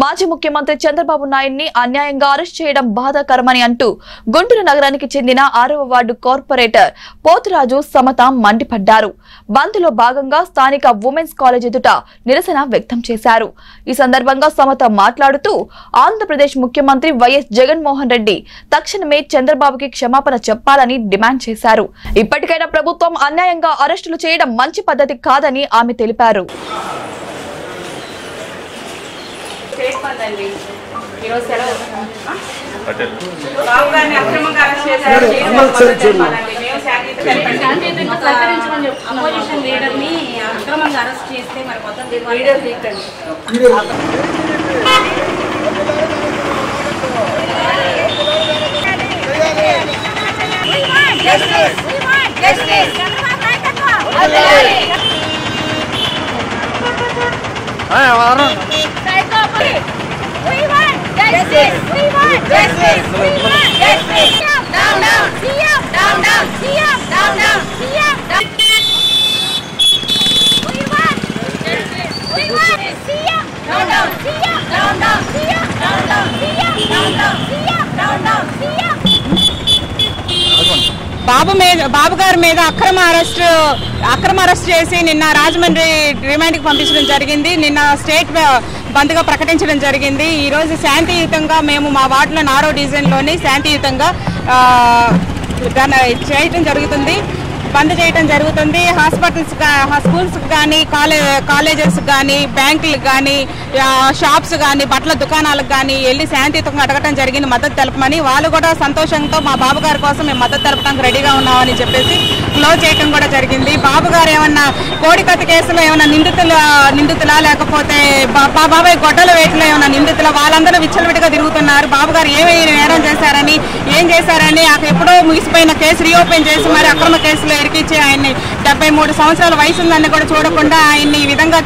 మాజీ ముఖ్యమంత్రి చంద్రబాబు నాయుడిని అన్యాయంగా అరెస్ట్ చేయడం బాధాకరమని అంటూ గుంటూరు నగరానికి చెందిన 6వ వార్డు కార్పొరేటర్ పోతురాజు సమత మండిపడ్డారు. బంద్లో భాగంగా స్థానిక ఉమెన్స్ కాలేజ్ ఎదుట నిరసన వ్యక్తం చేశారు. ఈ సందర్భంగా సమత మాట్లాడుతూ ఆంధ్రప్రదేశ్ ముఖ్యమంత్రి వైఎస్ జగన్మోహన్ రెడ్డి తక్షణమే చంద్రబాబుకి క్షమాపణ చెప్పాలని డిమాండ్ చేశారు. ఇప్పటికైనా ప్రభుత్వం అన్యాయంగా అరెస్టులు చేయడం మంచి పద్ధతి కాదని ఆమె తెలిపారు. We want justice. We want justice. We want justice. Down, down, CM, down, down, CM, down, down, CM, down. We want justice. We want CM, down, down, CM, down, down, CM, down, down, CM, down, down, CM, down, down, CM. బాబు గారి మీద అక్రమ arrest చేసి నిన్న రాజమండ్రి రిమాండ్కి పంపించడం జరిగింది. నిన్న state బంద్గా ప్రకటించడం జరిగింది. ఈరోజు శాంతియుతంగా మేము మా వార్డులో 6వ డివిజన్లోని శాంతియుతంగా చేయటం జరుగుతుంది, బంద్ చేయడం జరుగుతుంది. స్కూల్స్కి కానీ కాలేజెస్ కానీ బ్యాంకులకు కానీ షాప్స్ కానీ బట్టల దుకాణాలకు కానీ వెళ్ళి శాంతియుతంగా అడగటం జరిగింది మద్దతు తెలపమని. వాళ్ళు కూడా సంతోషంతో మా బాబు గారి కోసం మేము మద్దతు తెలపడానికి రెడీగా ఉన్నామని చెప్పేసి క్లోజ్ చేయడం కూడా జరిగింది. బాబు గారు ఏమన్నా కోడికత్త కేసులో ఏమన్నా నిందితులా లేకపోతే బాబాయ్ గొడ్డల వేటలో ఏమన్నా నిందితులా, వాళ్ళందరూ విచ్చలవిడిగా తిరుగుతున్నారు. బాబు గారు ఏమైనా నేరం చేశారని ఏం చేశారని ఎప్పుడో ముగిసిపోయిన కేసు రీఓపెన్ చేసి మరి అక్రమ కేసులో ఇరికిచ్చి ఆయన్ని 73 సంవత్సరాల వయసు ఉందని కూడా చూడకుండా ఆయన్ని ఈ విధంగా